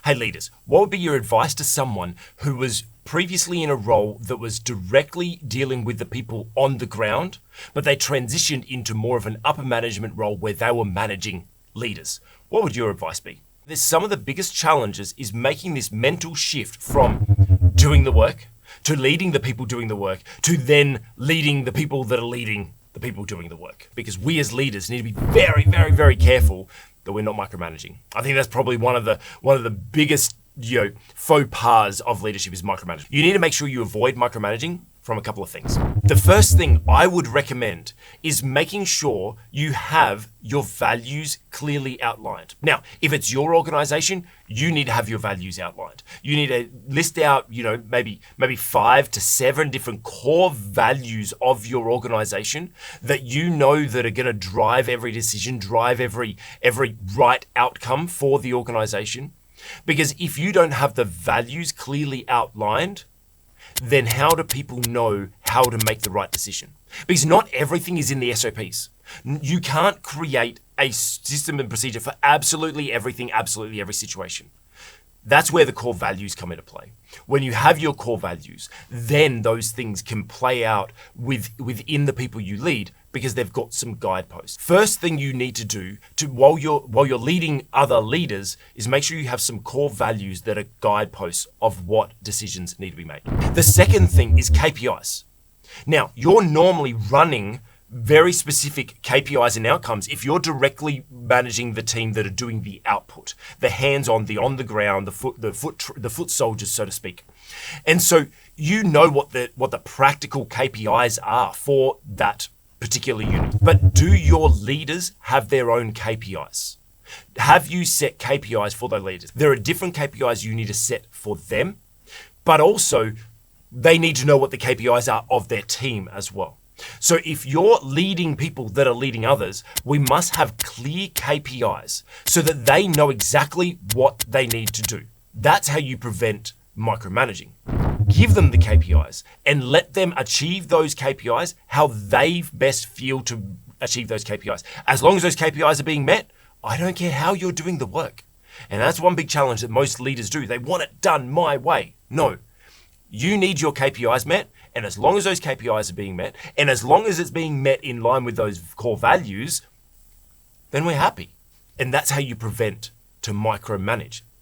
Hey leaders, what would be your advice to someone who was previously in a role that was directly dealing with the people on the ground, but they transitioned into more of an upper management role where they were managing leaders? What would your advice be? There's some of the biggest challenges is making this mental shift from doing the work to leading the people doing the work to then leading the people that are leading the people doing the work. Because we as leaders need to be very, very, very careful that we're not micromanaging. I think that's probably one of the biggest faux pas of leadership is micromanaging. You need to make sure you avoid micromanaging from a couple of things. The first thing I would recommend is making sure you have your values clearly outlined. Now, if it's your organization, you need to have your values outlined. You need to list out, maybe 5 to 7 different core values of your organization that that are going to drive every decision, drive every right outcome for the organization. Because if you don't have the values clearly outlined, then how do people know how to make the right decision? Because not everything is in the SOPs. You can't create a system and procedure for absolutely everything, absolutely every situation. That's where the core values come into play. When you have your core values, then those things can play out within the people you lead because they've got some guideposts. First thing you need to do while you're leading other leaders is make sure you have some core values that are guideposts of what decisions need to be made. The second thing is KPIs. Now, you're normally running very specific KPIs and outcomes if you're directly managing the team that are doing the output, the hands-on, the on-the-ground, the foot soldiers, so to speak. And so you know what the practical KPIs are for that particular unit. But do your leaders have their own KPIs? Have you set KPIs for their leaders? There are different KPIs you need to set for them, but also they need to know what the KPIs are of their team as well. So if you're leading people that are leading others, we must have clear KPIs so that they know exactly what they need to do. That's how you prevent micromanaging. Give them the KPIs and let them achieve those KPIs how they best feel to achieve those KPIs. As long as those KPIs are being met, I don't care how you're doing the work. And that's one big challenge that most leaders do. They want it done my way. No, you need your KPIs met. And as long as those KPIs are being met, and as long as it's being met in line with those core values, then we're happy. And that's how you prevent to micromanage.